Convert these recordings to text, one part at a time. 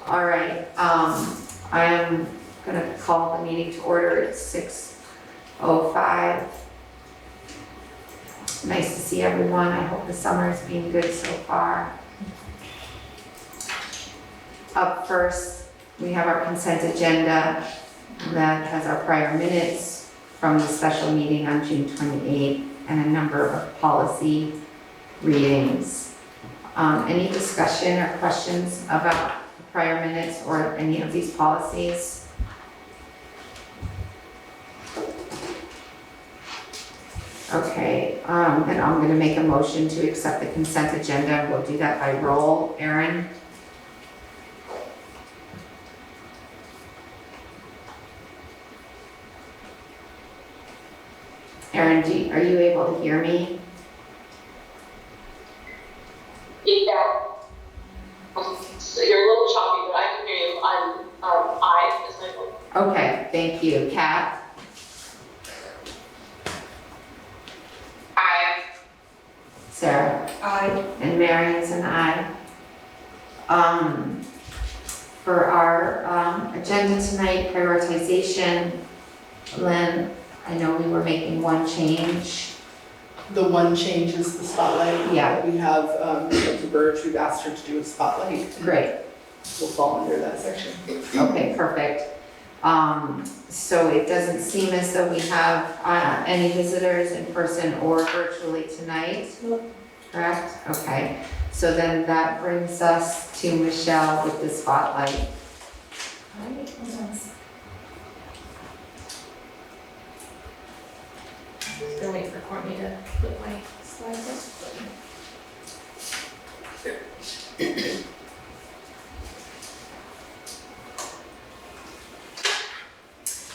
All right, I am gonna call the meeting to order at 6:05. Nice to see everyone. I hope the summer's been good so far. Up first, we have our consent agenda that has our prior minutes from the special meeting on June 28th and a number of policy readings. Any discussion or questions about the prior minutes or any of these policies? Okay, then I'm gonna make a motion to accept the consent agenda. We'll do that by roll. Erin? Erin, are you able to hear me? Yeah. So you're a little choppy, but I can hear you. I is my vote. Okay, thank you. Kat? I. Sarah? I. And Marion's an aye. For our agenda tonight, prioritization, Lynn, I know we were making one change. The one change is the spotlight. Yeah. We have, Dr. Burge, we've asked her to do a spotlight. Great. Will fall under that section. Okay, perfect. So it doesn't seem as though we have any visitors in person or virtually tonight? Nope. Correct? Okay. So then that brings us to Michelle with the spotlight. Just gonna wait for Courtney to put my slides up.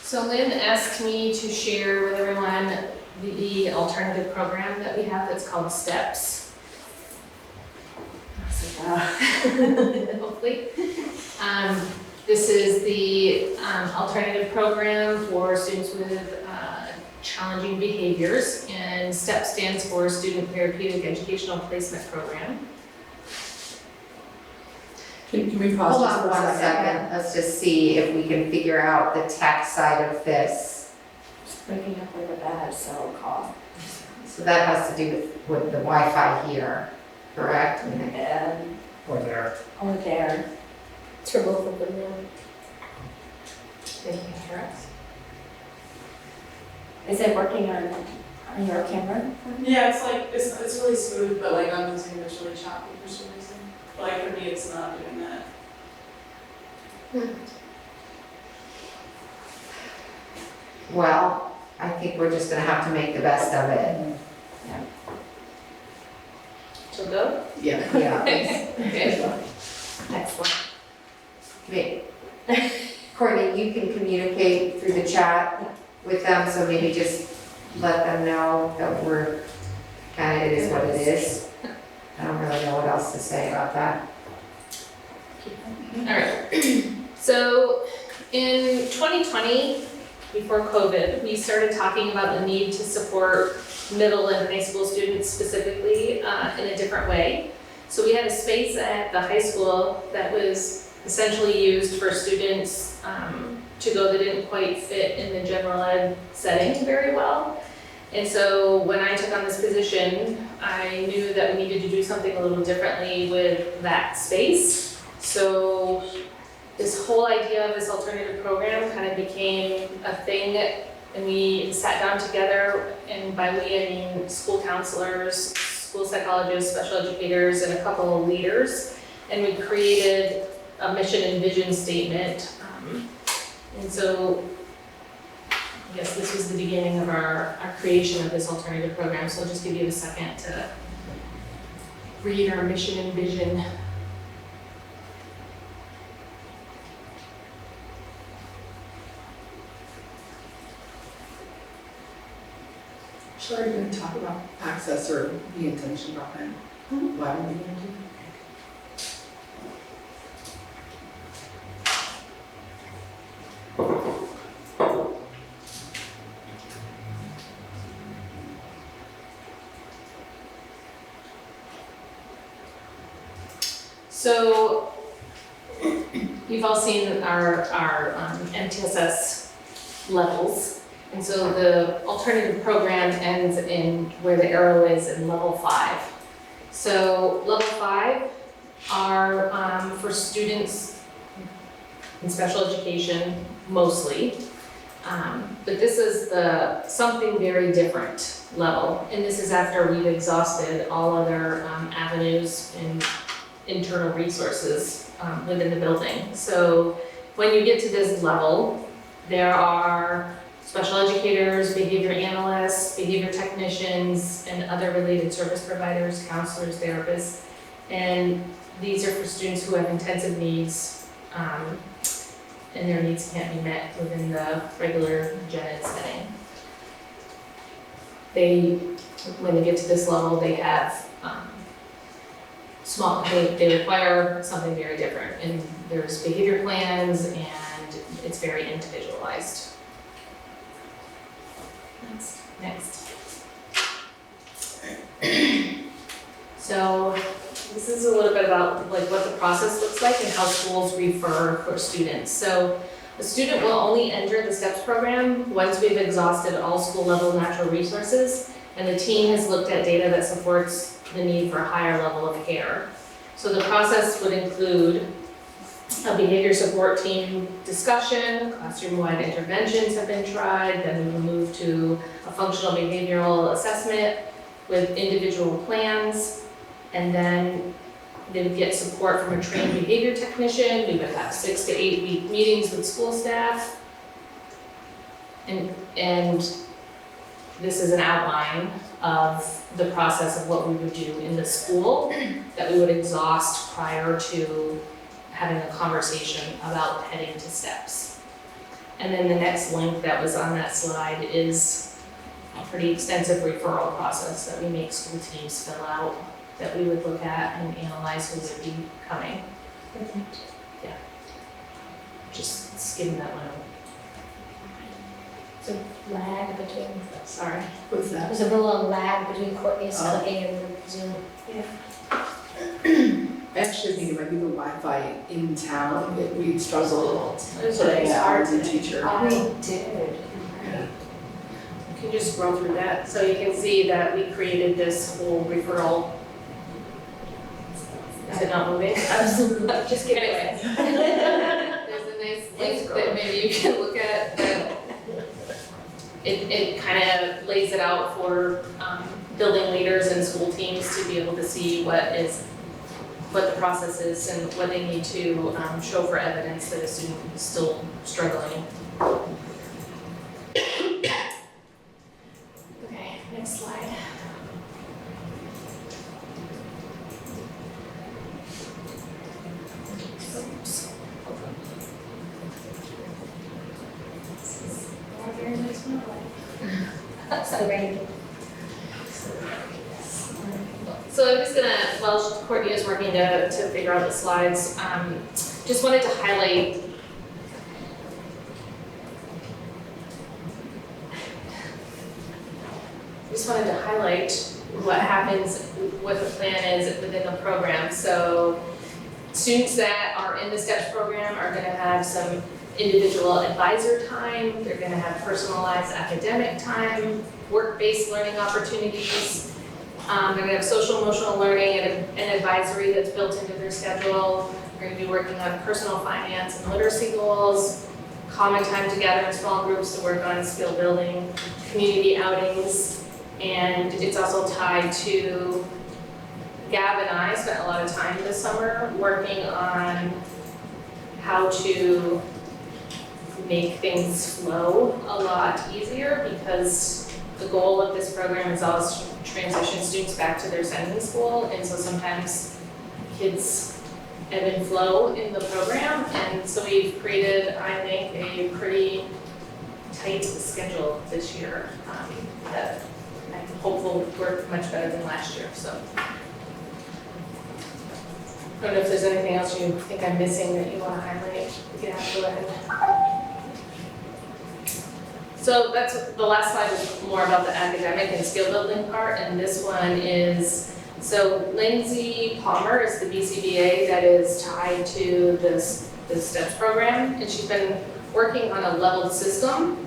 So Lynn asked me to share with everyone the alternative program that we have that's called STEPS. Hopefully. This is the alternative program for students with challenging behaviors, and STEP stands for Student Therapeutic Educational Placement Program. Can we pause Hold just on for a one second. Let's just see if we can figure out the tech side of this. Just breaking up with a bad cell call. So that has to do with the Wi-Fi here, correct? Or there. It's for both of them now. They can hear us. Is it working on your camera? Yeah, it's like, it's really smooth, but like on the Zoom, it's really choppy for some reason. But like for me, it's not doing that. Well, I think we're just gonna have to make the best of it. She'll go? Yeah. Yeah. Okay. Excellent. Wait. Courtney, you can communicate through the chat with them, so maybe just let them know that we're, kind of, it is what it is. I don't really know what else to say about that. All right. So in 2020, before COVID, we started talking about the need to support middle and high school students specifically in a different way. So we had a space at the high school that was essentially used for students to go that didn't quite fit in the general ed setting very well. And so when I took on this position, I knew that we needed to do something a little differently with that space. So this whole idea of this alternative program kind of became a thing, and we sat down together, and by we I mean school counselors, school psychologists, special educators, and a couple of leaders, and we created a mission and vision statement. And so I guess this was the beginning of our creation of this alternative program, so I'll just give you a second to read our mission and vision. Sure, you're gonna talk about access or the intention behind why we're gonna do that. So you've all seen our MTSS levels. And so the alternative program ends in where the arrow is in level 5. So level 5 are for students in special education mostly. But this is the something very different level. And this is after we've exhausted all other avenues and internal resources within the building. So when you get to this level, there are special educators, behavior analysts, behavior technicians, and other related service providers, counselors, therapists. And these are for students who have intensive needs, and their needs can't be met within the regular gen ed setting. When they get to this level, they have they require something very different. And there's behavior plans, and it's very individualized. Next. So this is a little bit about like what the process looks like and how schools refer for students. So a student will only enter the STEPS program once we've exhausted all school level natural resources and the team has looked at data that supports the need for a higher level of care. So the process would include a behavior support team discussion, classroom-wide interventions have been tried, then we will move to a functional behavioral assessment with individual plans, and then they would get support from a trained behavior technician. We would have 6 to 8 week meetings with school staff. And this is an outline of the process of what we would do in the school that we would exhaust prior to having a conversation about heading to STEPS. And then the next link that was on that slide is a pretty extensive referral process that we make school teams fill out, that we would look at and analyze who would be coming. Yeah. Just skimming that one over. There's a lag between, Sorry. What's that? there's a little lag between Courtney's clicking and the Zoom. I actually think it might be the Wi-Fi in town, we struggle It was putting really that hard as a today. teacher. We did. You can just scroll through that. So you can see that we created this whole referral. Is it not moving? Absolutely, just kidding. Anyway. There's a nice link that maybe you can look at that it kind of lays it out for building leaders and school teams to be able to see what the process is and what they need to show for evidence that a student is still struggling. Okay, next slide. Oops. So ready. So I'm just gonna, while Courtney is working to figure out the slides, just wanted to highlight what happens, what the plan is within the program. So students that are in the STEPS program are gonna have some individual advisor time, they're gonna have personalized academic time, work-based learning opportunities. They're gonna have social emotional learning and advisory that's built into their schedule. They're gonna be working on personal finance and literacy goals, common time together in small groups to work on skill building, community outings, and it's also tied to, Gab and I spent a lot of time this summer working on how to make things flow a lot easier, because the goal of this program is always to transition students back to their sending school, and so sometimes kids ebb and flow in the program, and so we've created, I think, a pretty tight schedule this year that I'm hopeful will work much better than last year, so. I don't know if there's anything else you think I'm missing that you want to highlight. Yeah, go ahead. So that's, the last slide is more about the academic and skill building part, and this one is So Lindsay Palmer is the BCBA that is tied to this STEPS program, and she's been working on a leveled system.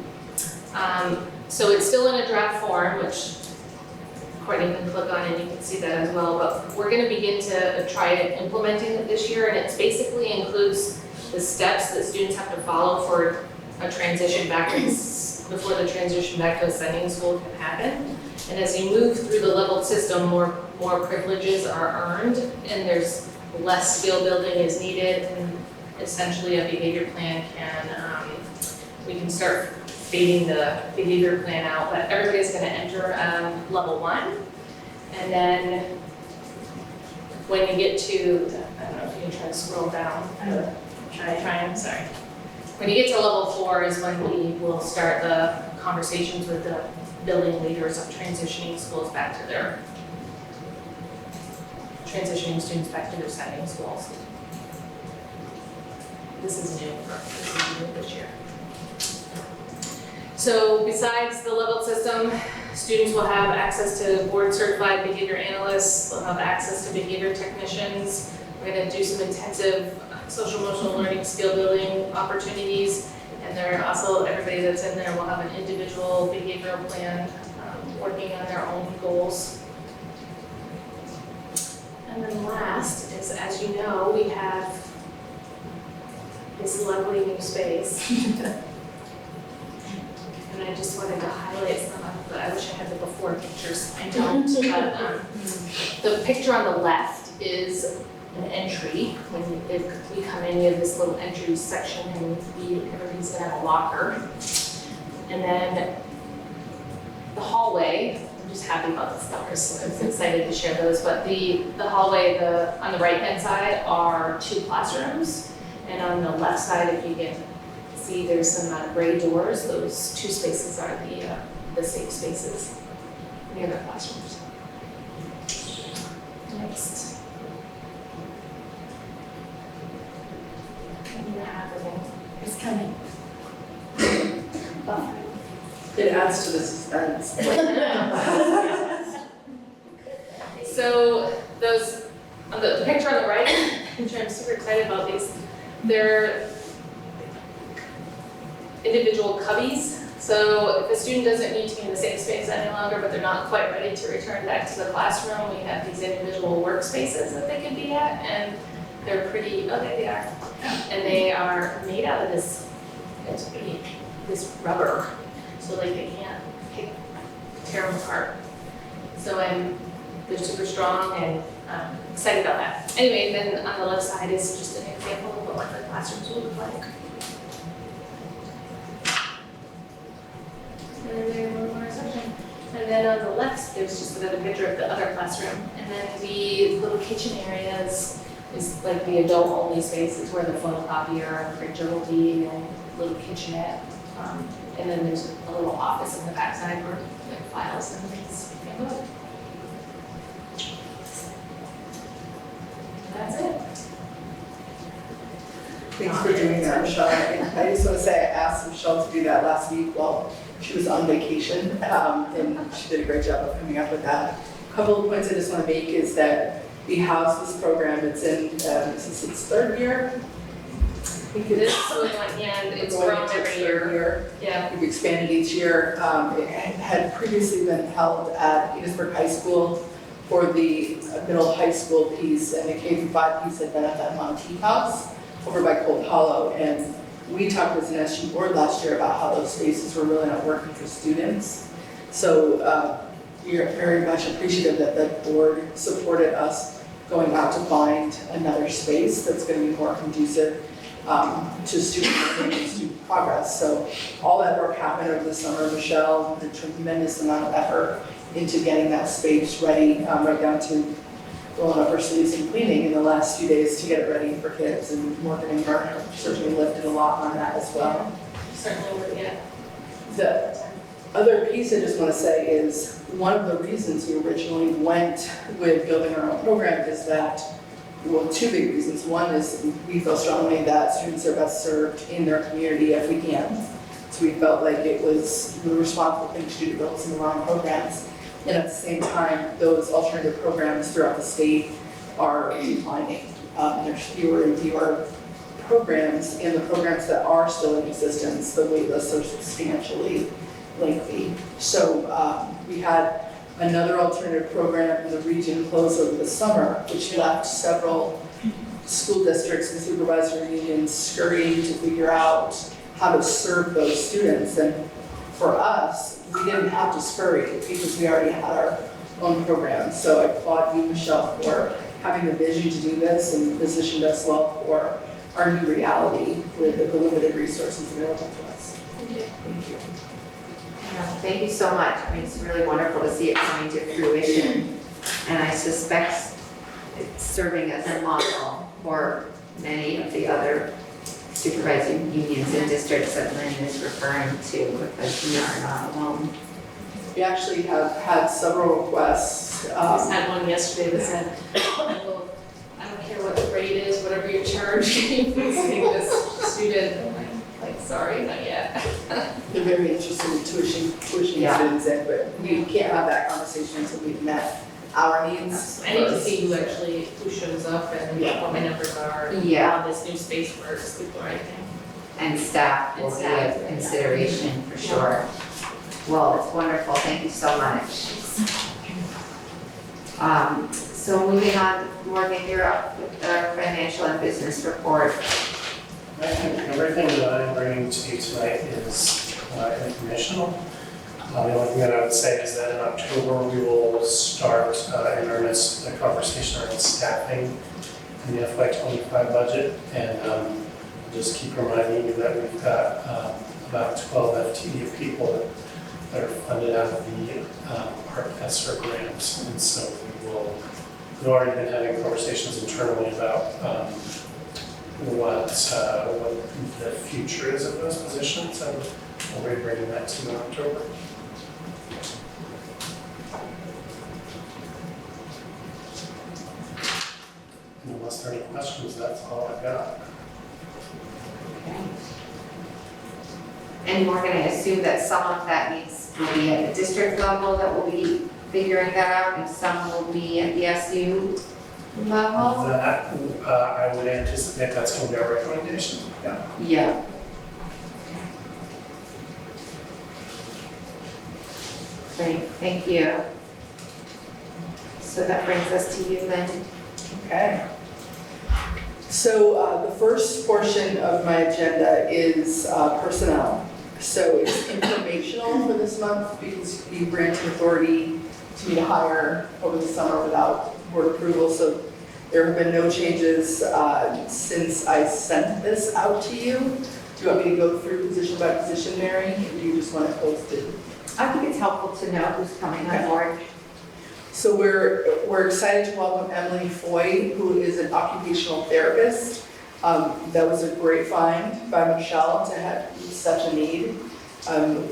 So it's still in a draft form, which Courtney can click on and you can see that as well, but we're gonna begin to try implementing it this year, and it basically includes the steps that students have to follow for a transition back to, before the transition back to ascending school can happen. And as you move through the leveled system, more privileges are earned, and there's less skill building is needed, and essentially a behavior plan we can start fading the behavior plan out, but everybody's gonna enter level 1. And then when you get to, I don't know if you can try to scroll down. I'm sorry. When you get to level 4 is when we will start the conversations with the building leaders of transitioning schools back to their, transitioning students back to their setting schools. This is new this year. So besides the leveled system, students will have access to board certified behavior analysts, they'll have access to behavior technicians. We're gonna do some intensive social emotional learning skill building opportunities. And they're also, everybody that's in there will have an individual behavioral plan, working on their own goals. And then last is, as you know, we have this lovely new space. And I just wanted to highlight some of the, I wish I had the before pictures, I don't, but the picture on the left is an entry. When we come in, we have this little entry section, and everybody's gonna have a locker. And then the hallway, I'm just happy about the lockers, so I'm excited to share those, but the hallway, on the right-hand side are 2 classrooms, and on the left side, if you can see, there's some gray doors. Those 2 spaces are the safe spaces near the classrooms. Next. It's coming. It adds to the suspense. So those, the picture on the right, which I'm super excited about these, they're individual cubbies. So if a student doesn't need to be in the same space any longer, but they're not quite ready to return back to the classroom, we have these individual workspaces that they can be at, and they're pretty, oh, there they are. And they are made out of this, this rubber, so like they can't tear them apart. So they're super strong, and I'm excited about that. Anyway, then on the left side is just an example of what the classrooms will look like. And then there's one more section. And then on the left, there's just another picture of the other classroom. And then the little kitchen areas is like the adult-only spaces where the photocopier and printer will be, and a little kitchenette. And then there's a little office in the backside where like files and things can go. That's it. Thanks for doing that, Michelle. I just want to say I asked Michelle to do that last week while she was on vacation, and she did a great job of coming up with that. A couple of points I just want to make is that we house this program. It's in, this is its 3rd year. I think This one, and it's grown every year. Yeah. We've expanded each year. It had previously been held at Petersburg High School for the middle high school piece, and the K-5 piece had been at that Monteith House over by Cold Hollow. And we talked as an SU board last year about how those spaces were really not working for students. So we are very much appreciative that the board supported us going out to find another space that's going to be more conducive to student learning and student progress. So all that work happened over the summer. Michelle did a tremendous amount of effort into getting that space ready, right down to rolling up her sleeves and cleaning in the last few days to get it ready for kids. And Morgan and Garner certainly lifted a lot on that as well. Certainly would, yeah. The other piece I just want to say is one of the reasons we originally went with building our own program is that, well, 2 big reasons. One is we feel strongly that students are best served in their community if we can. So we felt like it was the responsible thing to do to build some of our own programs. And at the same time, those alternative programs throughout the state are declining. There's fewer and fewer programs, and the programs that are still in existence, the wait lists are substantially lengthy. So we had another alternative program in the region close over the summer, which left several school districts and supervisory unions scurrying to figure out how to serve those students. And for us, we didn't have to scurry because we already had our own program. So I applaud you, Michelle, for having the vision to do this and positioned us well for our new reality with the limited resources available to us. Thank you. Thank you. Yeah, thank you so much. I mean, it's really wonderful to see it coming to fruition. And I suspect it's serving as a model for many of the other supervisory unions and districts that Lynn is referring to, because we are not alone. We actually have had several requests. I just had one yesterday that said, well, I don't care what the rate is, whatever you charge, can you please take this student? And I'm like, sorry, not yet. They're very interested in tuition Yeah. students in, but we can't have that conversation until we've met our needs. I need to see who shows up and Yeah. what my numbers are. And Yeah. how this new space works before I can. And staff will And be staff, a yeah. consideration for sure. Well, it's wonderful. Thank you so much. So moving on, Morgan, you're up with our financial and business report. I think everything that I'm bringing to you tonight is informational. The only thing that I would say is that in October, we will start in earnest a conversation around staffing in the FY25 budget. And just keep reminding you that we've got about 12 FTE of people that are funded out of the ARP-ESSER grants. And so we've already been having conversations internally about what the future is of those positions, and we'll be bringing that to you in October. And unless there are any questions, that's all I've got. Okay. And Morgan, I assume that some of that will be at the district level that will be figuring that out, and some will be at the SU level? That, I would anticipate that's going to be our recommendation. Yeah. Yeah. Great, thank you. So that brings us to you, Lynn. Okay. So the first portion of my agenda is personnel. So it's informational for this month because we granted authority to me to hire over the summer without board approval. So there have been no changes since I sent this out to you. Do you want me to go through position by position, Mary, or do you just want it posted? I think it's helpful to know who's coming on board. So we're excited to welcome Emily Foy, who is an occupational therapist. That was a great find by Michelle to have such a need.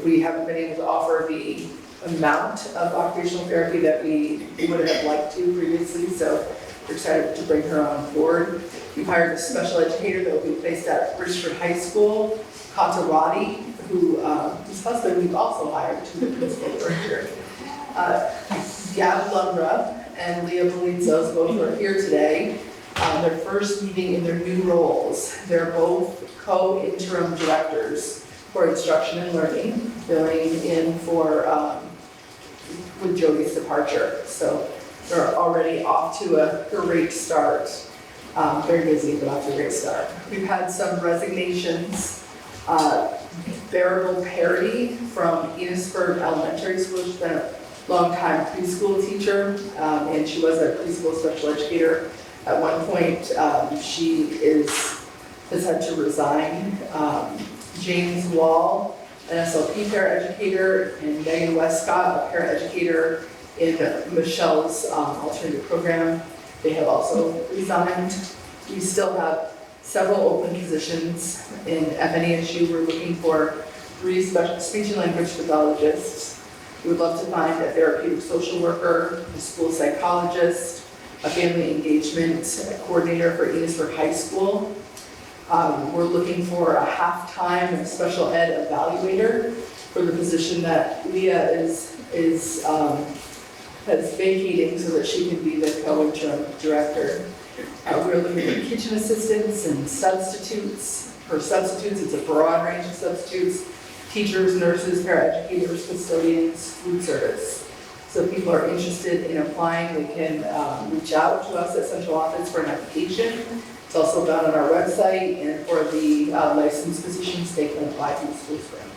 We haven't been able to offer the amount of occupational therapy that we would have liked to previously, so we're excited to bring her on board. We've hired a special educator that will be placed at Bridgeford High School, Katarati, whose husband we've also hired to the principal director. Gab Lundra and Leah Belizos both are here today. Their first meeting in their new roles. They're both co-interim directors for instruction and learning, filling in for with Jody's departure. So they're already off to a great start. Very busy, but off to a great start. We've had some resignations. Bearable Parody from Enosburg Elementary School. She's been a long-time preschool teacher, and she was a preschool special educator. At one point, she has had to resign. James Wall, an SLP paraeducator, and Megan Westcott, a paraeducator in Michelle's alternative program. They have also resigned. We still have several open positions in FNESU. We're looking for 3 special speech and language pathologists. We would love to find a therapeutic social worker, a school psychologist, a family engagement coordinator for Enosburg High School. We're looking for a half-time special ed evaluator for the position that Leah is has vacating so that she can be the co-interim director. We're looking at kitchen assistants and substitutes. For substitutes, it's a broad range of substitutes: teachers, nurses, paraeducators, custodians, food service. So if people are interested in applying, they can reach out to us at central office for an application. It's also found on our website, and for the licensed positions, they can apply through the school spring.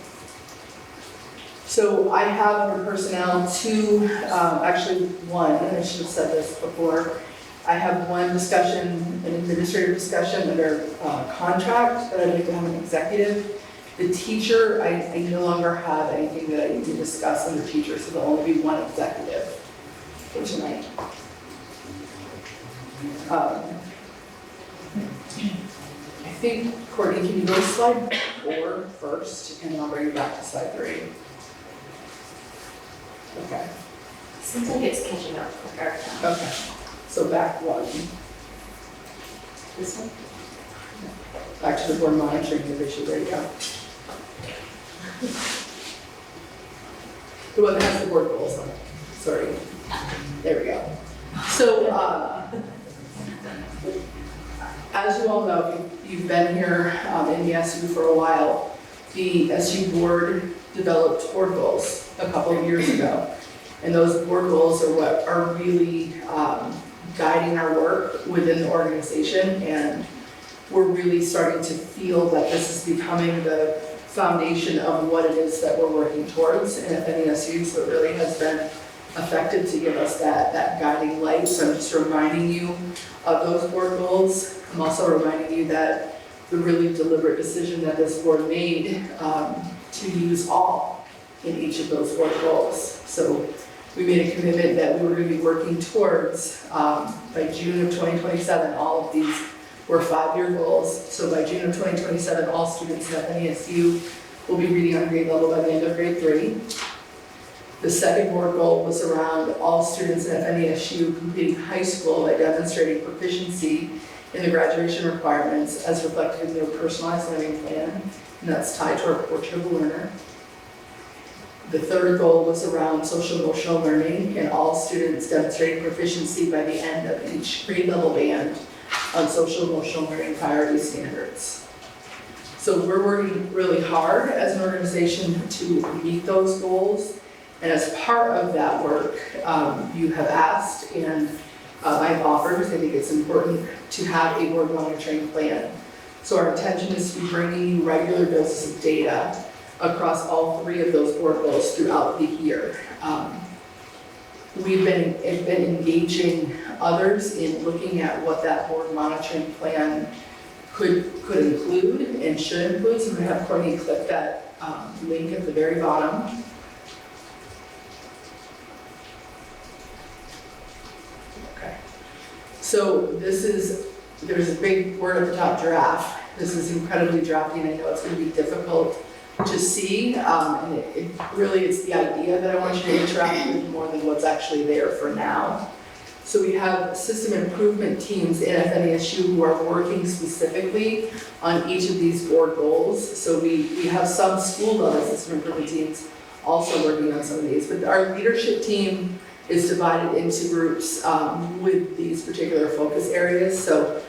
So I have under personnel two, actually one, and I should have said this before. I have one discussion, an administrative discussion under contract that I'd like to have an executive. The teacher, I no longer have anything that I need to discuss under teacher, so there'll only be one executive for tonight. I think, Courtney, can you go to slide 4 first, and then I'll bring you back to slide 3. Okay, Seems like it's catching up quicker. okay, so back 1, This one? back to the board monitoring division, there you go. The one that has the board goals on it, sorry. There we go. So, as you all know, if you've been here in the SU for a while, the SU board developed board goals a couple of years ago. And those board goals are what are really guiding our work within the organization. And we're really starting to feel that this is becoming the foundation of what it is that we're working towards in FNESU. So it really has been effective to give us that guiding light. So I'm just reminding you of those board goals. I'm also reminding you that the really deliberate decision that this board made to use all in each of those board goals. So we made a commitment that we were going to be working towards by June of 2027. All of these were 5-year goals. So by June of 2027, all students at FNESU will be reading on grade level by the end of grade 3. The second board goal was around all students at FNESU completing high school by demonstrating proficiency in the graduation requirements as reflected in their personalized learning plan, and that's tied to our portrait of a learner. The third goal was around social emotional learning, and all students demonstrating proficiency by the end of each grade level band on social emotional learning priority standards. So we're working really hard as an organization to meet those goals, and as part of that work, you have asked and I've offered, because I think it's important to have a board monitoring plan. So our intention is to be bringing you regular doses of data across all 3 of those board goals throughout the year. We've been engaging others in looking at what that board monitoring plan could include and should include. So I'm going to have Courtney click that link at the very bottom. Okay. So there's a big word at the top, giraffe. This is incredibly drafty, and I know it's going to be difficult to see, and it really is the idea that I want you to interact with more than what's actually there for now. So we have system improvement teams in FNESU who are working specifically on each of these board goals. So we have some school level system improvement teams also working on some of these, but our leadership team is divided into groups with these particular focus areas. So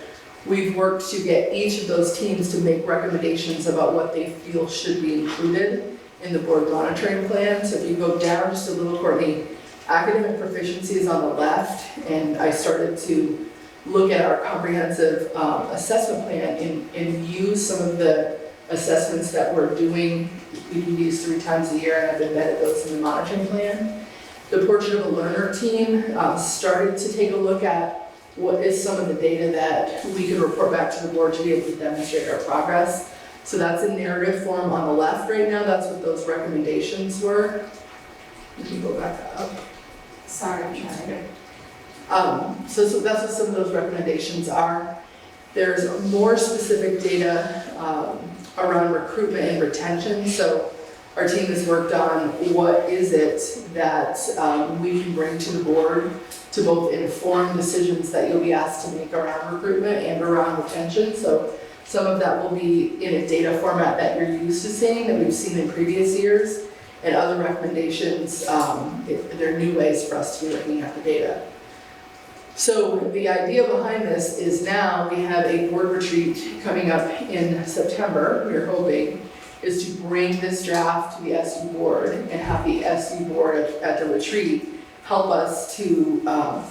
we've worked to get each of those teams to make recommendations about what they feel should be included in the board monitoring plan. So if you go down just a little, Courtney, academic proficiency is on the left, and I started to look at our comprehensive assessment plan and use some of the assessments that we're doing. We do these 3 times a year, and I've embedded those in the monitoring plan. The Portrait of a Learner team started to take a look at what is some of the data that we can report back to the board to be able to demonstrate our progress. So that's in narrative form on the left right now. That's what those recommendations were. You can go back up. Sorry, I'm trying. So that's what some of those recommendations are. There's more specific data around recruitment and retention. So our team has worked on what is it that we can bring to the board to both inform decisions that you'll be asked to make around recruitment and around retention. So some of that will be in a data format that you're used to seeing, that we've seen in previous years. and other recommendations. There are new ways for us to be looking at the data. So the idea behind this is now we have a board retreat coming up in September, we're hoping, is to bring this draft to the SU board and have the SU board at the retreat help us to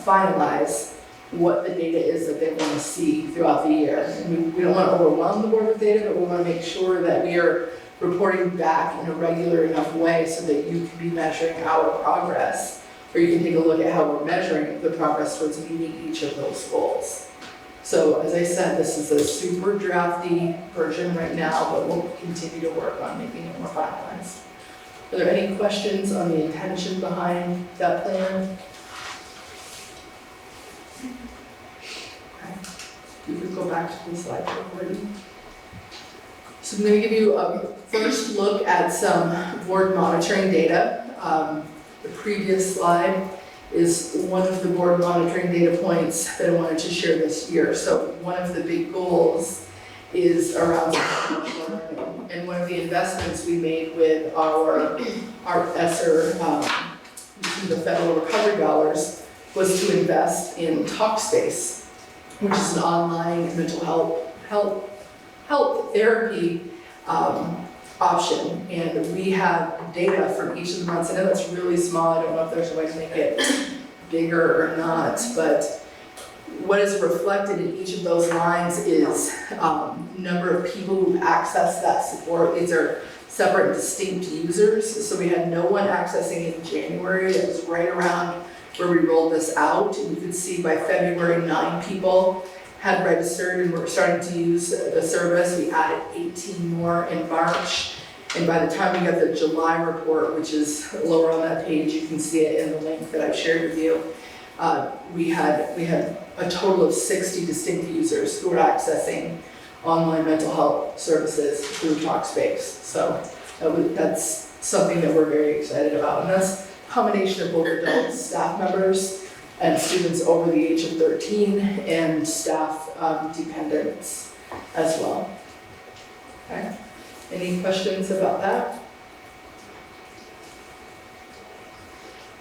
finalize what the data is that they want to see throughout the year. And we don't want to overwhelm the board with data, but we want to make sure that we are reporting back in a regular enough way so that you can be measuring our progress, or you can take a look at how we're measuring the progress towards meeting each of those goals. So as I said, this is a super drafty version right now, but we'll continue to work on making it more finalized. Are there any questions on the intention behind that plan? Okay. You could go back to the slide recording. So I'm going to give you a first look at some board monitoring data. The previous slide is one of the board monitoring data points that I wanted to share this year. So one of the big goals is around learning. And one of the investments we made with our ESSER, using the federal recovery dollars, was to invest in Talkspace, which is an online mental health therapy option. And we have data from each of the months. I know that's really small. I don't know if there's a way to make it bigger or not, but what is reflected in each of those lines is number of people who've accessed that support. These are separate and distinct users. So we had no one accessing in January. It was right around where we rolled this out. And you can see by February, 9 people had registered and were starting to use the service. We added 18 more in March. And by the time we got the July report, which is lower on that page, you can see it in the link that I've shared with you. We had a total of 60 distinct users who were accessing online mental health services through Talkspace. So that's something that we're very excited about. And that's a combination of both adult staff members and students over the age of 13 and staff dependents as well. Okay. Any questions about that?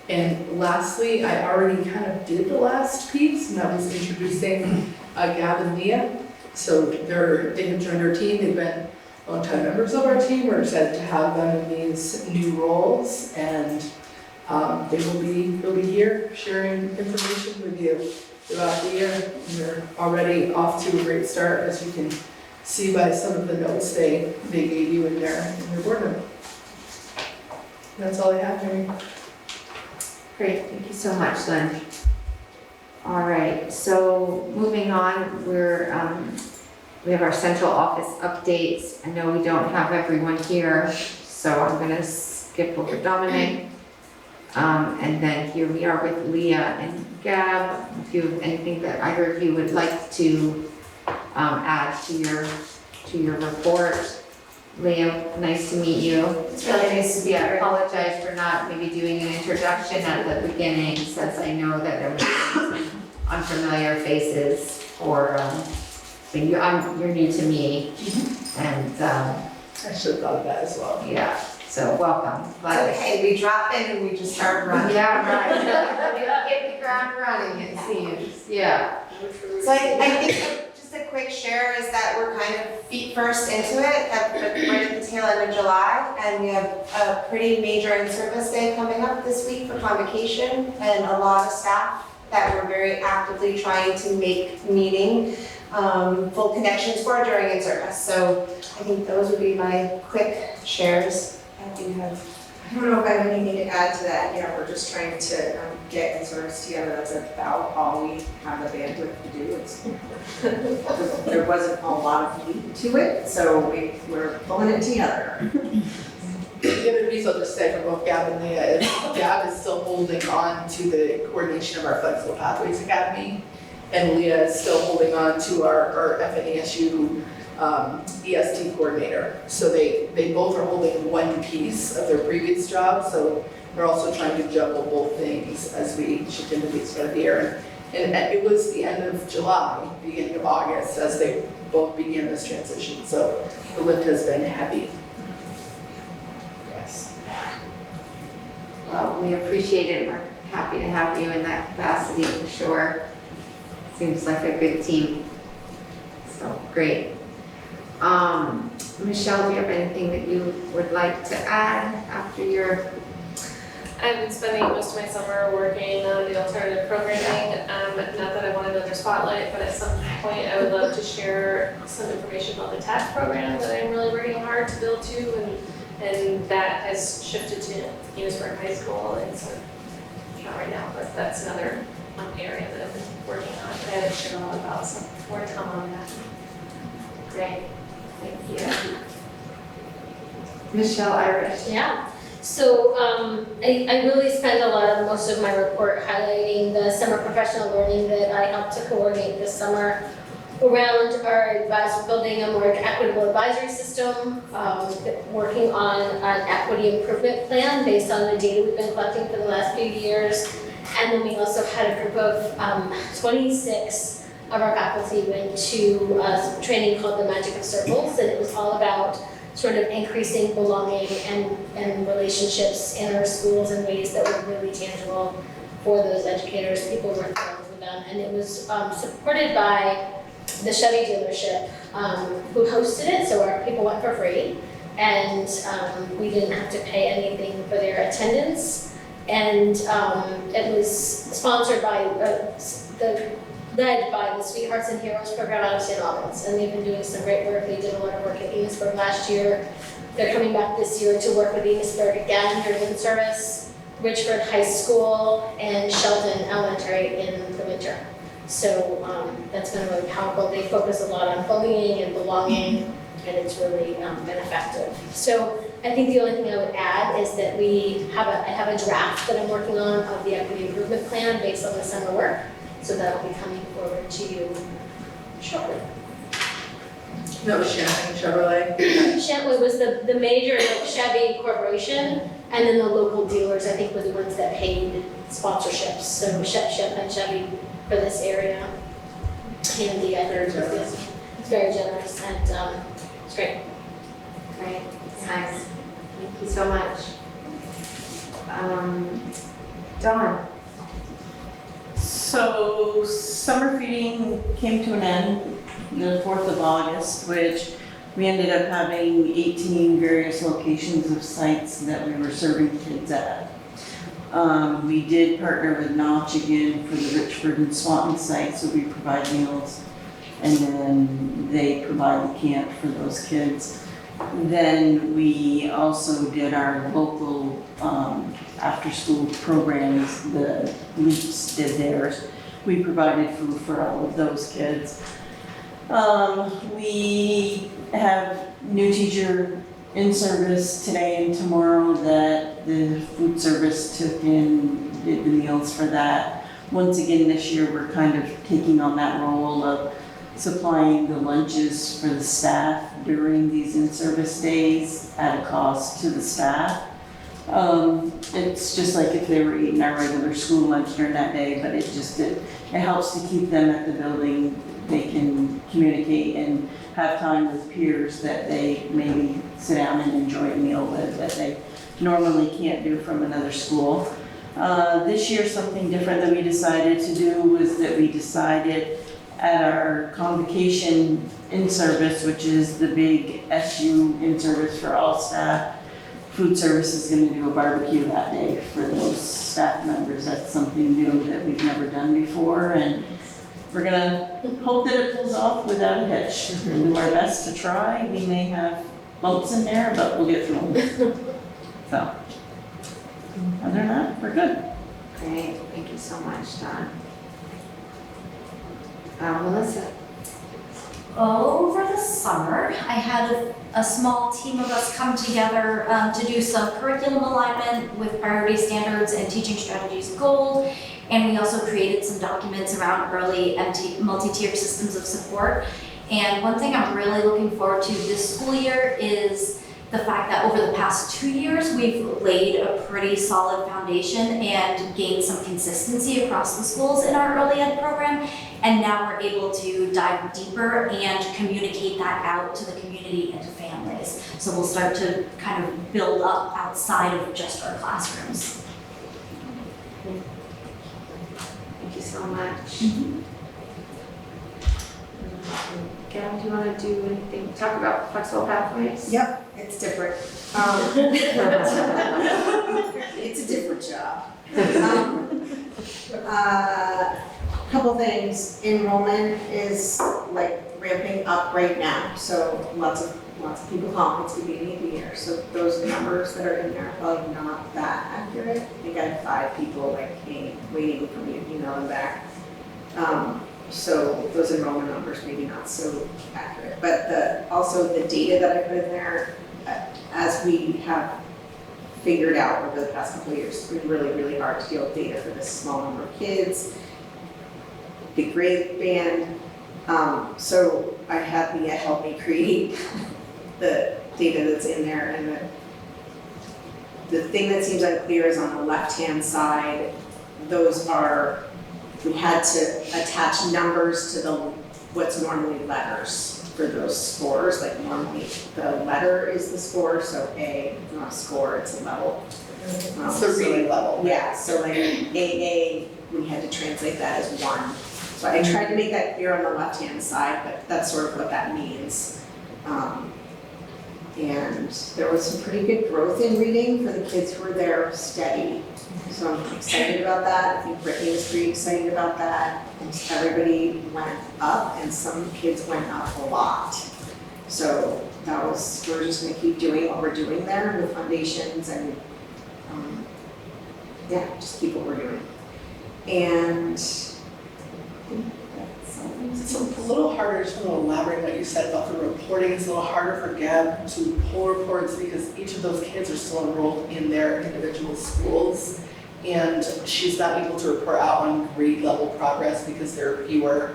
And lastly, I already kind of did the last piece, and that was introducing Gab and Leah. So they have joined our team. They've been longtime members of our team. We're excited to have them in these new roles, and they'll be here sharing information with you throughout the year. We're already off to a great start, as you can see by some of the notes they gave you in their board room. That's all I have, Mary. Great, thank you so much, Lynn. All right, so moving on, we have our central office updates. I know we don't have everyone here, so I'm gonna skip over Dominic. And then here we are with Leah and Gab. If you have anything that either of you would like to add to your report. Leah, nice to meet you. It's really nice to be Yeah, I here. apologize for not maybe doing an introduction at the beginning, since I know that there were some unfamiliar faces, or but you're new to me, and I should have thought of that as well. yeah, so welcome. It's okay, we drop in and we just start running. Yeah, right. Hit the ground running, it seems. Yeah. So I think just a quick share is that we're kind of feet first into it right at the tail end of July, and we have a pretty major in-service day coming up this week for convocation, and a lot of staff that we're very actively trying to make meeting full connections for during in-service. So I think those would be my quick shares. I do have. I don't know if I have anything to add to that. Yeah, we're just trying to get in-service together. That's about all we have the bandwidth to do. There wasn't a lot of meat to it, so we're pulling it together. The other piece I'll just say for both Gab and Leah is Gab is still holding on to the coordination of our Flexible Pathways Academy, and Leah is still holding on to our FNESU EST coordinator. So they both are holding one piece of their previous job, so they're also trying to juggle both things as we shift into the start of the year. And it was the end of July, beginning of August, as they both began this transition. So the lift has been heavy. Yes. we appreciate it. We're happy to have you in that capacity for sure. Seems like a good team. So, great. Michelle, do you have anything that you would like to add after your? I've been spending most of my summer working on the alternative programming. Not that I want another spotlight, but at some point I would love to share some information about the TAP program that I'm really working hard to build to, and that has shifted to Enosburg High School, and so not right now, but that's another area that I've been working on. That I haven't shared a lot about, so more to come on that. Great, thank you. Michelle Irish. Yeah. So I really spent most of my report highlighting the summer professional learning that I helped to coordinate this summer around building a more equitable advisory system, working on an equity improvement plan based on the data we've been collecting for the last few years. And then we also had a group of 26 of our faculty went to a training called the Magic of Circles, and it was all about sort of increasing belonging and relationships in our schools in ways that were really tangible for those educators. People were thrilled with them, and it was supported by the Chevy dealership who hosted it, so our people went for free, and we didn't have to pay anything for their attendance, and it was sponsored by led by the Sweethearts and Heroes program out of St. Albans, and they've been doing some great work. They did a lot of work at Enosburg last year. They're coming back this year to work with Enosburg again during in service, Richford High School, and Shelton Elementary in the winter. So that's been really powerful. They focus a lot on bullying and belonging, and it's really been effective. So I think the only thing I would add is that I have a draft that I'm working on of the equity improvement plan based on the summer work. So that'll be coming forward to you shortly. That was Shannon Chevrolet. Chevy was the major Chevy corporation, and then the local dealers, I think, were the ones that paid sponsorships. So Chevy for this area. Handy, I think. It's very generous, and it's great. Great, nice. Thank you so much. Dawn. So summer feeding came to an end the 4th of August, which we ended up having 18 various locations of sites that we were serving kids at. We did partner with Notch again for the Richford and Swanton site, so we provide meals, and then they provide the camp for those kids. Then we also did our local after-school programs. The Leaps did theirs. We provided food for all of those kids. We have new teacher in service today and tomorrow that the food service took in, did the meals for that. Once again this year we're kind of taking on that role of supplying the lunches for the staff during these in-service days at a cost to the staff. It's just like if they were eating our regular school lunch during that day, but it helps to keep them at the building. They can communicate and have time with peers that they maybe sit down and enjoy a meal with that they normally can't do from another school. This year, something different that we decided to do was that we decided at our convocation in-service, which is the big SU in-service for all staff, food service is going to do a barbecue that day for those staff members. That's something new that we've never done before, and we're going to hope that it pulls off without a hitch. We'll do our best to try. We may have bumps in there, but we'll get through them. So, other than that, we're good. Great, thank you so much, Dawn. Melissa. Over the summer, I had a small team of us come together to do some curriculum alignment with priority standards and teaching strategies and goals. And we also created some documents around early multi-tiered systems of support. And one thing I'm really looking forward to this school year is the fact that over the past 2 years, we've laid a pretty solid foundation and gained some consistency across the schools in our early ed program. And now we're able to dive deeper and communicate that out to the community and to families. So we'll start to kind of build up outside of just our classrooms. Thank you so much. Gail, do you want to do anything, talk about flexible pathways? Yep, it's different. It's a different job. Couple things, enrollment is like ramping up right now, so lots of people calling, it's the beginning of the year, so those numbers that are in there are probably not that accurate. I think I had 5 people like waiting for me to email them back. So those enrollment numbers maybe not so accurate, but also the data that I put in there, as we have figured out over the past couple of years, it's been really, really hard to deal with data for this small number of kids. The grade band, so I had Mia help me create the data that's in there, and the thing that seems unclear is on the left-hand side, we had to attach numbers to what's normally letters for those scores. Like normally the letter is the score, so A is not a score, it's a level. It's the reading level. Yeah, so like AA, we had to translate that as 1. So I tried to make that clear on the left-hand side, but that's sort of what that means. And there was some pretty good growth in reading for the kids who were there steady. So I'm excited about that. I think Brittany was pretty excited about that. Almost everybody went up, and some kids went up a lot. So we're just gonna keep doing what we're doing there with foundations and just keep what we're doing. And It's a little harder, just want to elaborate on what you said about the reporting. It's a little harder for Gab to pull reports because each of those kids are still enrolled in their individual schools. And she's not able to report out on grade level progress because there are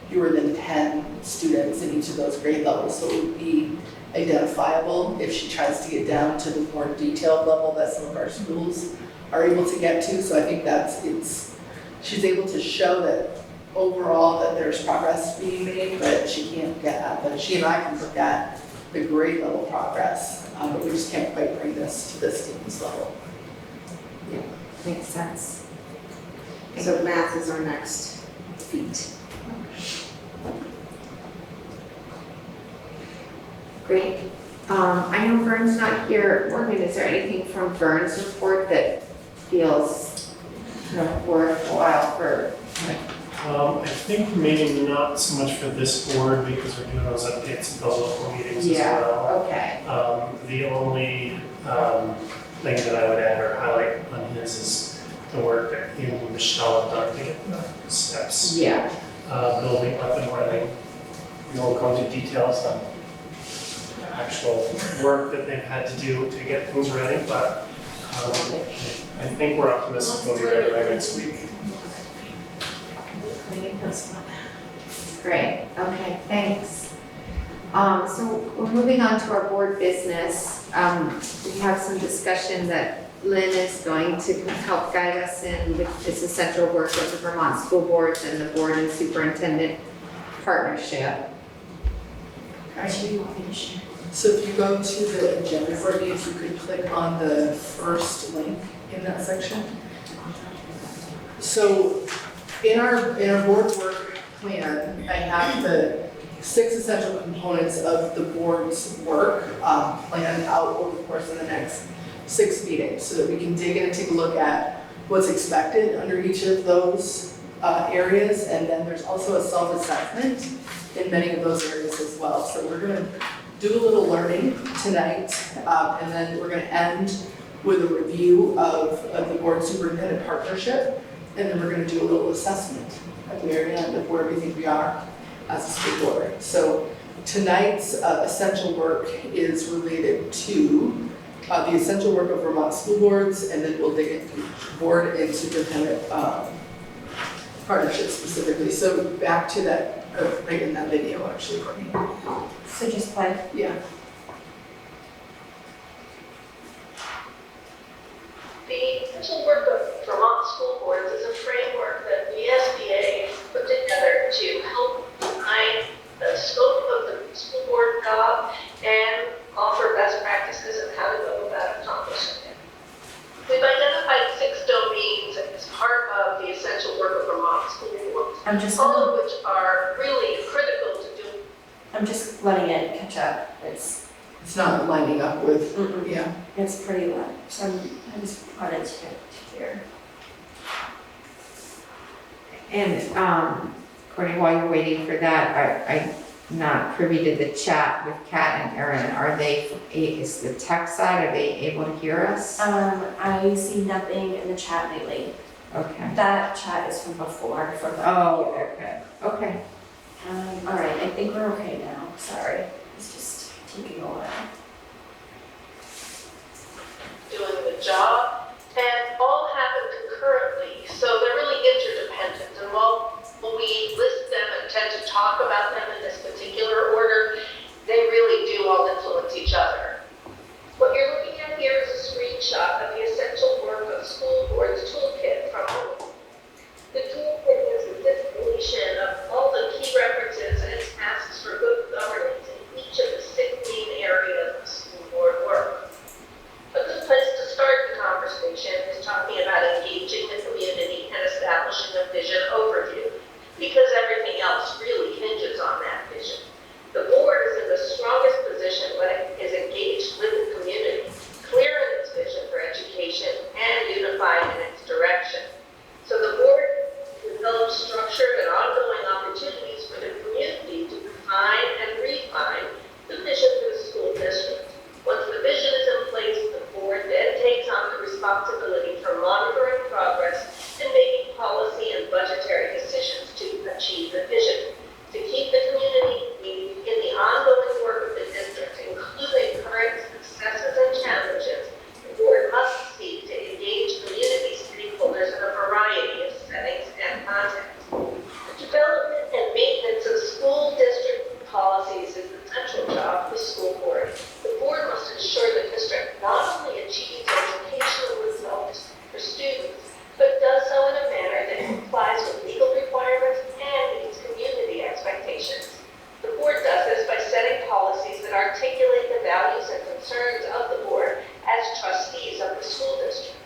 fewer than 10 students in each of those grade levels. So it would be identifiable if she tries to get down to the more detailed level that some of our schools are able to get to. So I think she's able to show that overall that there's progress being made, but she can't get at that. She and I can look at the grade level progress, but we just can't quite bring this to the student's level. Yeah, makes sense. so math is our next feat. Great. I know Vern's not here. Morgan, is there anything from Vern's report that feels worthwhile for? I think maybe not so much for this board because we're doing those updates at the local meetings as well. Okay. The only thing that I would add or highlight on his is the work that you and Michelle have done to get the steps Yeah. building up and running. We won't go into details on the actual work that they've had to do to get things ready, but I think we're optimistic we'll be ready by next week. Great, okay, thanks. So we're moving on to our board business. We have some discussion that Lynn is going to help guide us in with this essential work of the Vermont School Boards and the Board and Superintendent Partnership. Do you want me to share? So if you go to the agenda for me, if you could click on the first link in that section. So in our board work plan, I have the 6 essential components of the board's work planned out over the course of the next 6 meetings so that we can dig in and take a look at what's expected under each of those areas. And then there's also a self-assessment in many of those areas as well. So we're going to do a little learning tonight, and then we're going to end with a review of the board superintendent partnership, and then we're going to do a little assessment at the very end of where we think we are as a school board. So tonight's essential work is related to the essential work of Vermont school boards, and then we'll dig into board and superintendent partnerships specifically. So back to that, right in that video actually, Courtney. So just play. Yeah. The essential work of Vermont school boards is a framework that the SBA put together to help define the scope of the school board job and offer best practices of how to go about accomplishing it. We've identified 6 domains as part I'm just, all of which are really critical to do. I'm just letting it catch up. It's, It's not lining up with, mm-mm, yeah. it's pretty low, so I just wanted to hear. And, Courtney, while you're waiting for that, I'm not privy to the chat with Kat and Erin. Are they, is the tech side, are they able to hear us? I see nothing in the chat lately. Okay. That chat is from before, from the. Oh, okay, okay. All right, I think we're okay now, sorry, it's just taking a while. Doing the job, and all happen concurrently, so they're really interdependent. And while we list them and tend to talk about them in this particular order, they really do all influence each other. What you're looking at here is a screenshot of the essential work of school board's toolkit from home. The toolkit is a distillation of all the key references and tasks for good governance in each of the 6 main areas of school board work. A good place to start the conversation is talking about engaging the community and establishing a vision overview, because everything else really hinges on that vision. The board is in the strongest position when it is engaged with the community, clear in its vision for education and unified in its direction. So the board develops structured and ongoing opportunities for the community to refine and refine the vision for the school district. Once the vision is in place, the board then takes on the responsibility for monitoring progress and making policy and budgetary decisions to achieve the vision. To keep the community in the ongoing work of the district, including current successes and challenges, the board must seek to engage community stakeholders in a variety of settings and contexts. The development and maintenance of school district policies is the central job of the school board. The board must ensure the district not only achieves educational results for students, but does so in a manner that complies with legal requirements and meets community expectations. The board does this by setting policies that articulate the values and concerns of the board as trustees of the school district.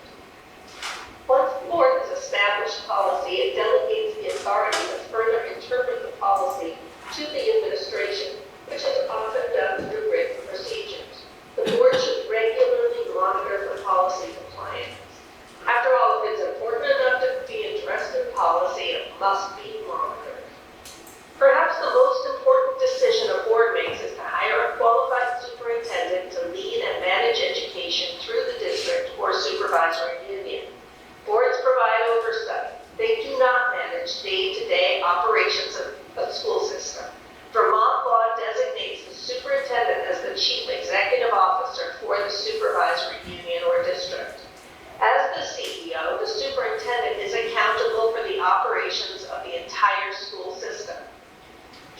Once the board has established policy, it delegates the authority to further interpret the policy to the administration, which is often done through written procedures. The board should regularly monitor for policy compliance. After all, if it's important enough to be addressed in policy, it must be monitored. Perhaps the most important decision a board makes is to hire a qualified superintendent to lead and manage education through the district or supervisory union. Boards provide oversight. They do not manage day-to-day operations of the school system. Vermont law designates the superintendent as the chief executive officer for the supervisory union or district. As the CEO, the superintendent is accountable for the operations of the entire school system.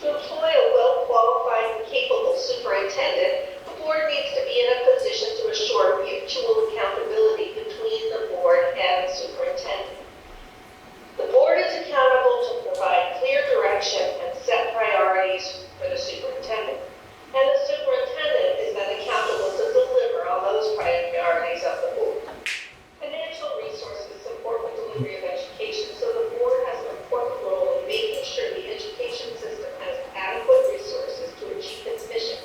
To employ a well-qualified and capable superintendent, the board needs to be in a position to assure mutual accountability between the board and the superintendent. The board is accountable to provide clear direction and set priorities for the superintendent. And the superintendent is then accountable to deliver on those priorities of the board. Financial resources support the delivery of education, so the board has an important role in making sure the education system has adequate resources to achieve its mission,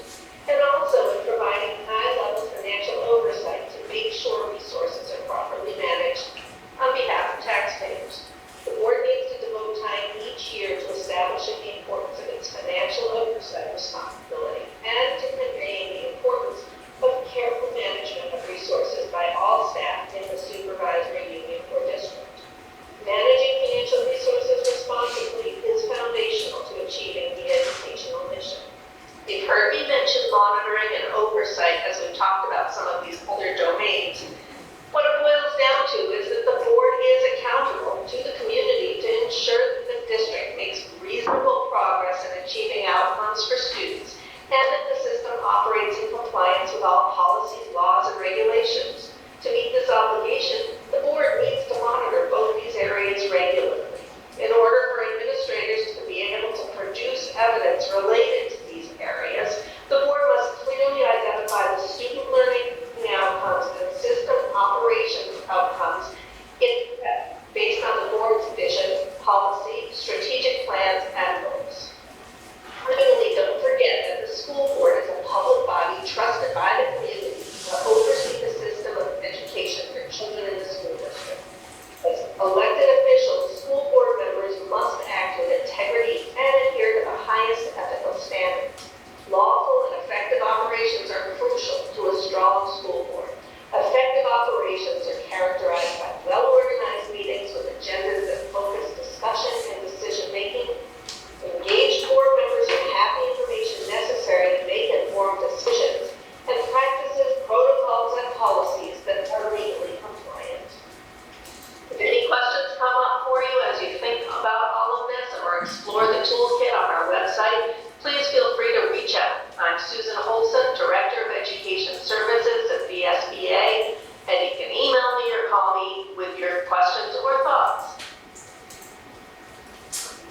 and also in providing high-level financial oversight to make sure resources are properly managed on behalf of taxpayers. The board needs to devote time each year to establishing the importance of its financial oversight responsibility and to conveying the importance of careful management of resources by all staff in the supervisory union or district. Managing financial resources responsibly is foundational to achieving the educational mission. You've heard me mention monitoring and oversight as we've talked about some of these other domains. What it boils down to is that the board is accountable to the community to ensure that the district makes reasonable progress in achieving outcomes for students and that the system operates in compliance with all policies, laws, and regulations. To meet this obligation, the board needs to monitor both these areas regularly. In order for administrators to be able to produce evidence related to these areas, the board must clearly identify the student learning outcomes and system operations outcomes based on the board's vision, policy, strategic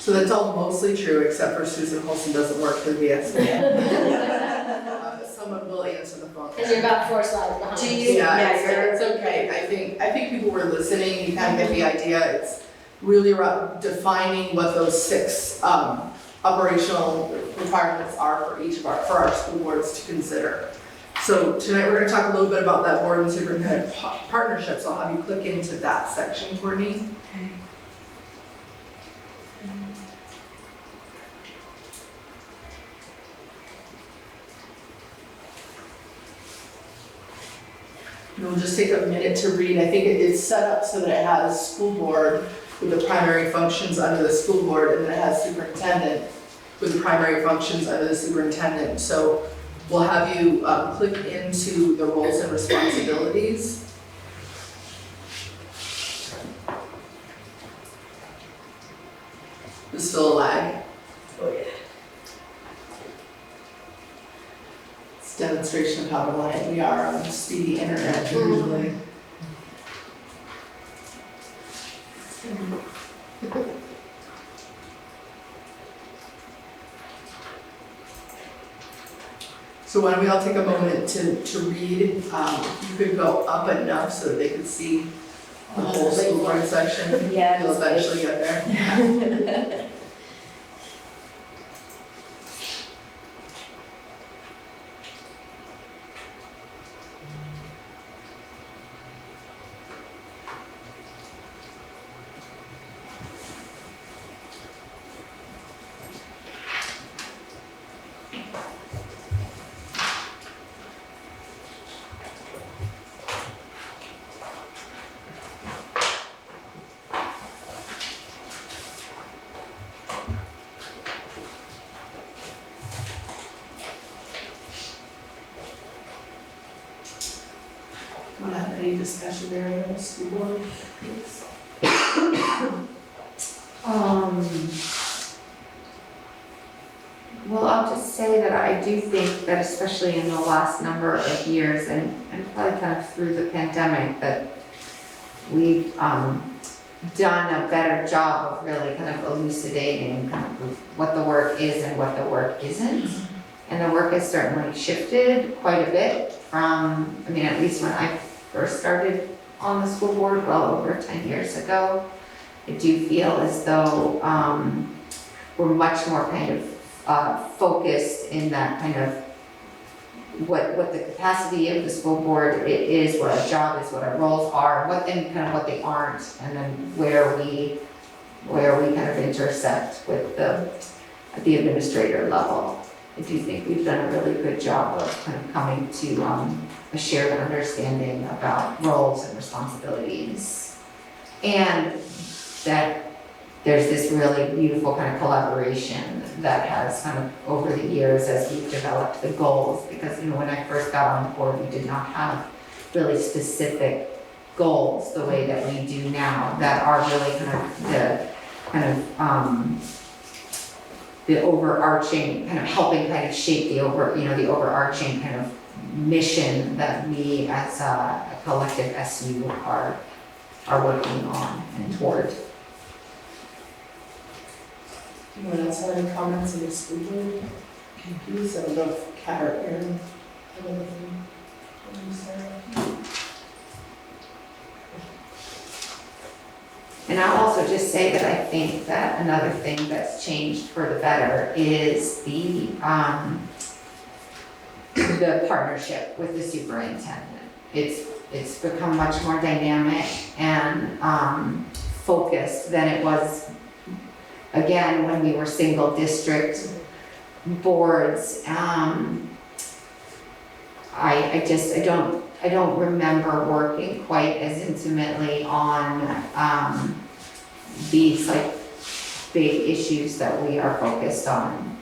So that's all mostly true, except for Susan Holson doesn't work for the VSBA. Someone will answer the phone. And you're about 4 slides behind. Do you- Yeah, it's okay. I think people were listening, you kind of get the idea. It's really about defining what those 6 operational requirements are for our school boards to consider. So tonight we're gonna talk a little bit about that board and superintendent partnership, so I'll have you click into that section, Courtney. And we'll just take a minute to read. I think it's set up so that it has school board with the primary functions under the school board, and then it has superintendent with the primary functions under the superintendent. So we'll have you click into the roles and responsibilities. There's still a lag. Oh, yeah. It's a demonstration of how reliant we are on speedy internet usually. So why don't we all take a moment to read, you could go up enough so that they can see the whole school board section. Yeah, You'll eventually get there. Want to have any discussion there on the school board? Please. Well, I'll just say that I do think that especially in the last number of years and probably kind of through the pandemic, that we've done a better job of really kind of elucidating kind of what the work is and what the work isn't. And the work has certainly shifted quite a bit from, I mean, at least when I first started on the school board well over 10 years ago, I do feel as though we're much more kind of focused in that kind of what the capacity of the school board is, what our job is, what our roles are, and kind of what they aren't, and then where we kind of intersect with at the administrator level. I do think we've done a really good job of kind of coming to a shared understanding about roles and responsibilities. And that there's this really beautiful kind of collaboration that has kind of over the years as we've developed the goals, because when I first got on board, we did not have really specific goals the way that we do now that are really the overarching, kind of helping kind of shape the overarching kind of mission that we as a collective SU are working on and toward. Anyone else have any comments on the school board? Please, I don't know if Kat or Erin have anything. And I'll also just say that I think that another thing that's changed for the better is the partnership with the superintendent. It's become much more dynamic and focused than it was, again, when we were single district boards. I don't remember working quite as intimately on these like big issues that we are focused on.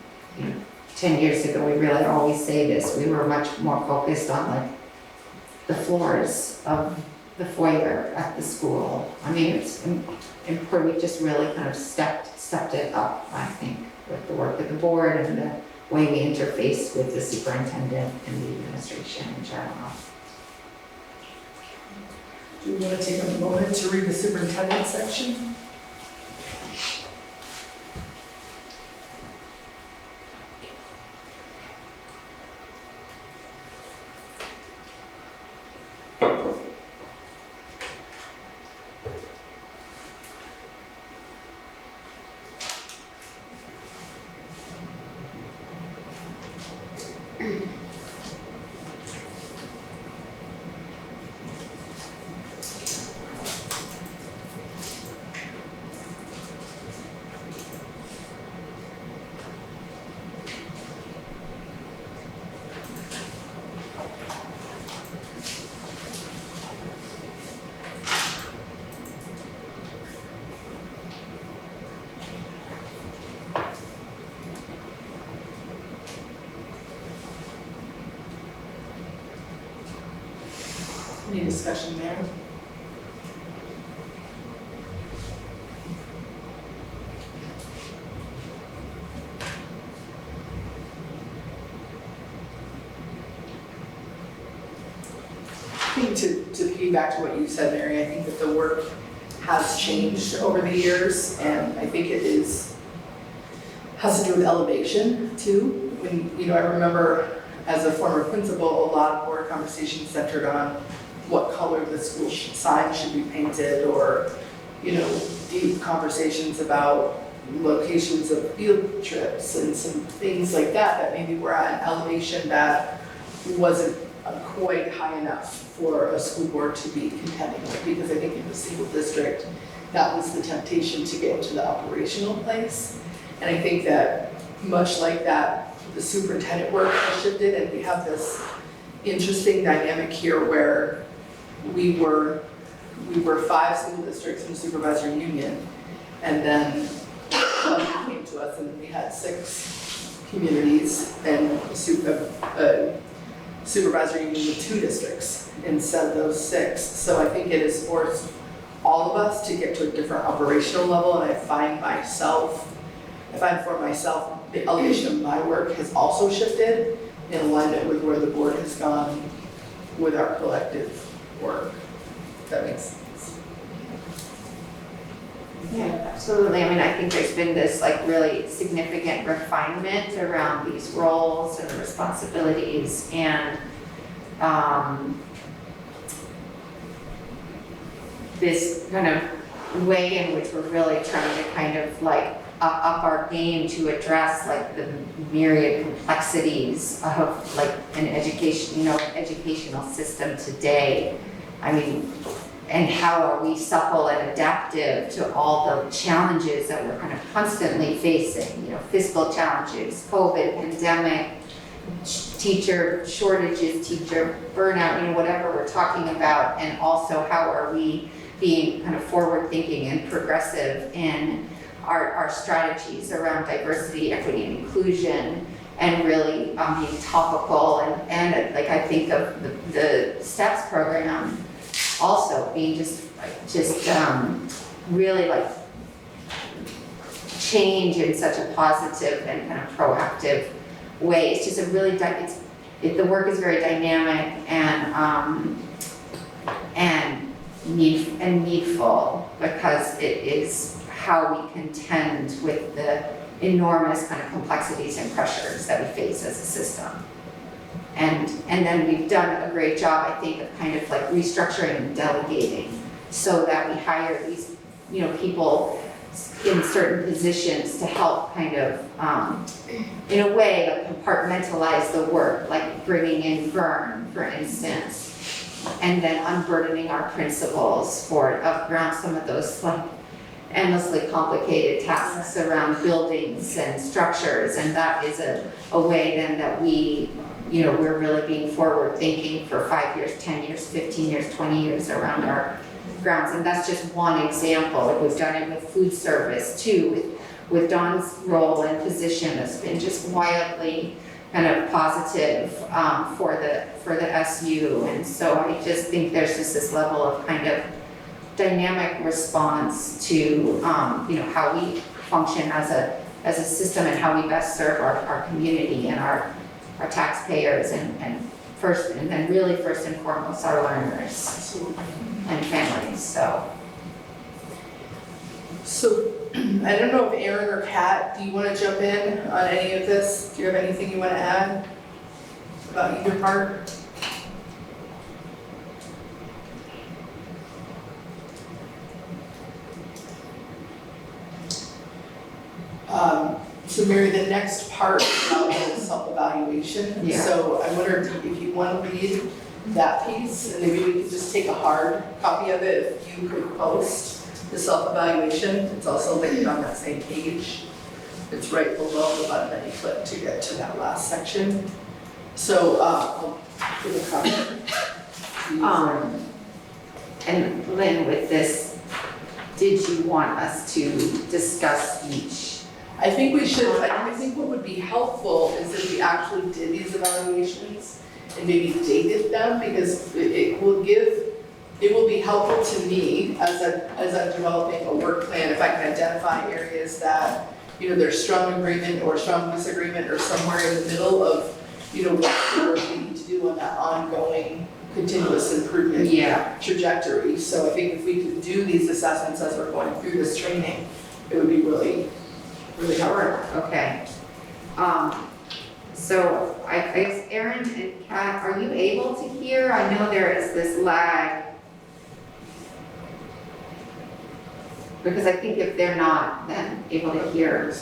10 years ago, we really always say this, we were much more focused on like the floors of the foyer at the school. I mean, we just really kind of stepped it up, I think, with the work of the board and the way we interface with the superintendent and the administration in general. Do we want to take a moment to read the superintendent section? Any discussion there? I think to piggyback to what you said, Mary, I think that the work has changed over the years, and I think it has to do with elevation too. When, I remember as a former principal, a lot of board conversations centered on what color the school sign should be painted, or, deep conversations about locations of field trips and some things like that maybe were at an elevation that wasn't quite high enough for a school board to be contending with, because I think in the single district, that was the temptation to get into the operational place. And I think that much like that, the superintendent work has shifted, and we have this interesting dynamic here where we were 5 school districts in the supervisory union, and then funding came to us and we had 6 communities and supervisory union with 2 districts instead of those 6. So I think it has forced all of us to get to a different operational level, and I find for myself, the elevation of my work has also shifted in alignment with where the board has gone with our collective work. If that makes sense. Yeah, absolutely. I mean, I think there's been this really significant refinement around these roles and responsibilities, and this kind of way in which we're really trying to kind of up our game to address the myriad complexities of an educational system today. I mean, and how are we supple and adaptive to all the challenges that we're kind of constantly facing, fiscal challenges, COVID, pandemic, teacher shortages, teacher burnout, whatever we're talking about, and also how are we being kind of forward-thinking and progressive in our strategies around diversity, equity, and inclusion, and really being topical, and I think of the STEPS program also being just really change in such a positive and kind of proactive way. It's just a really, the work is very dynamic and needful, because it is how we contend with the enormous kind of complexities and pressures that we face as a system. And then we've done a great job, I think, of kind of restructuring and delegating, so that we hire these, people in certain positions to help kind of, in a way, compartmentalize the work, like bringing in Vern, for instance, and then unburdening our principals around some of those endlessly complicated tasks around buildings and structures, and that is a way then that we're really being forward thinking for 5 years, 10 years, 15 years, 20 years around our grounds. And that's just one example. We've done it with food service too, with Dawn's role and position has been just wildly kind of positive for the SU. And so I just think there's just this level of kind of dynamic response to how we function as a system, and how we best serve our community and our taxpayers, and then really first and foremost our learners and families. So I don't know if Aaron or Kat, do you want to jump in on any of this? Do you have anything you want to add about either part? So Mary, the next part is self-evaluation. Yeah. So I wonder if you want to read that piece, and maybe we could just take a hard copy of it if you could post the self-evaluation. It's also linked on that same page. It's right below the button that you click to get to that last section. So I'll give a copy. And Lynn, with this, did you want us to discuss each? I think we should. I think what would be helpful is if we actually did these evaluations and maybe dated them, because it will give helpful to me as I'm developing a work plan, if I can identify areas that, you know, there's strong agreement or strong disagreement or somewhere in the middle of, you know, what the work we need to do on that ongoing continuous improvement Yeah, trajectory. So I think if we could do these assessments as we're going through this training, it would be really, really helpful. okay. So I guess Erin and Kat, are you able to hear? I know there is this lag. Because I think if they're not then able to hear,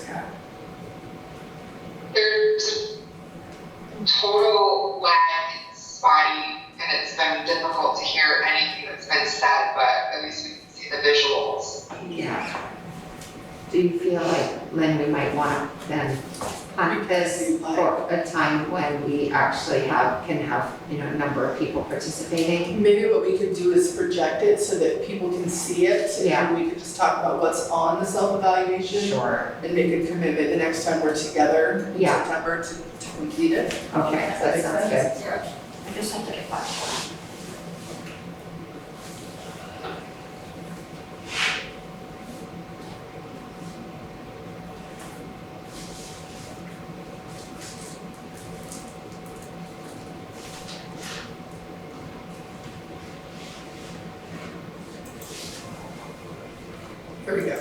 There's total lag, it's spotty, and it's been difficult to hear anything that's been said, but at least we can see the visuals. yeah. Do you feel like, Lynn, we might want to then hunt this for a time when we actually can have, you know, a number of people participating? Maybe what we could do is project it so that people can see it. Yeah. And we could just talk about what's on the self-evaluation. Sure. And make a commitment the next time we're together in Yeah. September to complete it. Okay, Does that make sounds sense? good. I just have to get back. Here we go.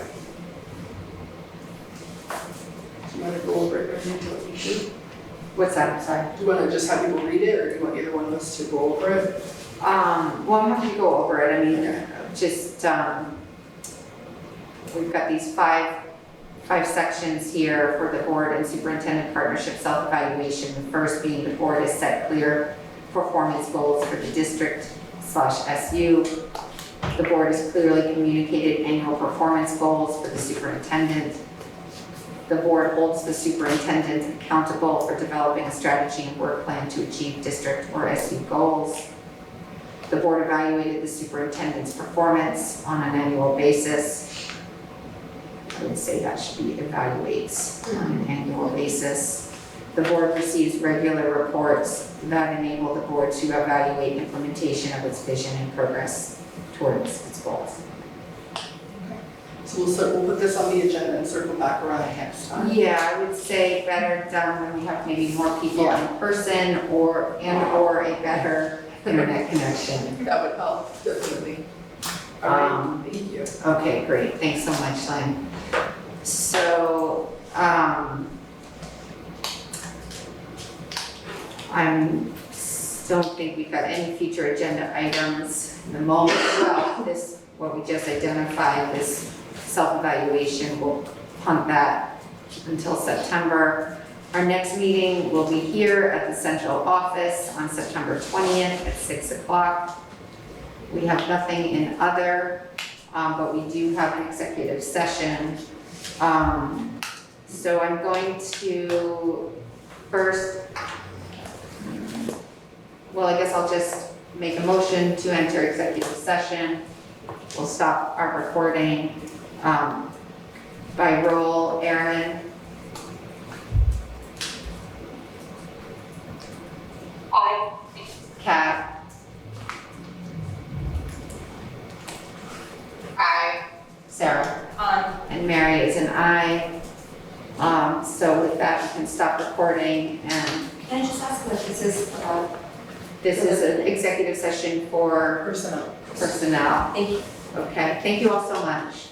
Do you want to go over it or do what you do? What's that, I'm sorry? Do you want to just have people read it or do you want either one of us to go over it? Well, I'm happy to go over it. I mean, Okay. just, we've got these five sections here for the board and superintendent partnership self-evaluation. The first being the board has set clear performance goals for the district/SU. The board has clearly communicated annual performance goals for the superintendent. The board holds the superintendent accountable for developing a strategy and work plan to achieve district or SU goals. The board evaluated the superintendent's performance on an annual basis. I would say that should be evaluates on an annual basis. The board receives regular reports that enable the board to evaluate implementation of its vision and progress towards its goals. So we'll put this on the agenda and circle back around next time. Yeah, I would say better done when we have maybe more people in person or a better internet connection. That would help, definitely. All right, thank you. Okay, great, thanks so much, Lynn. So, I don't think we've got any future agenda items in the moment. Well, this, what we just identified, this self-evaluation, we'll punt that until September. Our next meeting will be here at the central office on September 20th at 6 o'clock. We have nothing in other, but we do have an executive session. So I'm going to first, well, I guess I'll just make a motion to enter executive session. We'll stop our recording. By roll, Erin. Aye. Kat. Aye. Sarah. Aye. And Mary is an aye. So with that, we can stop recording, and Can I just ask what this is about? this is an executive session for Personnel. personnel. Thank you. Okay, thank you all so much.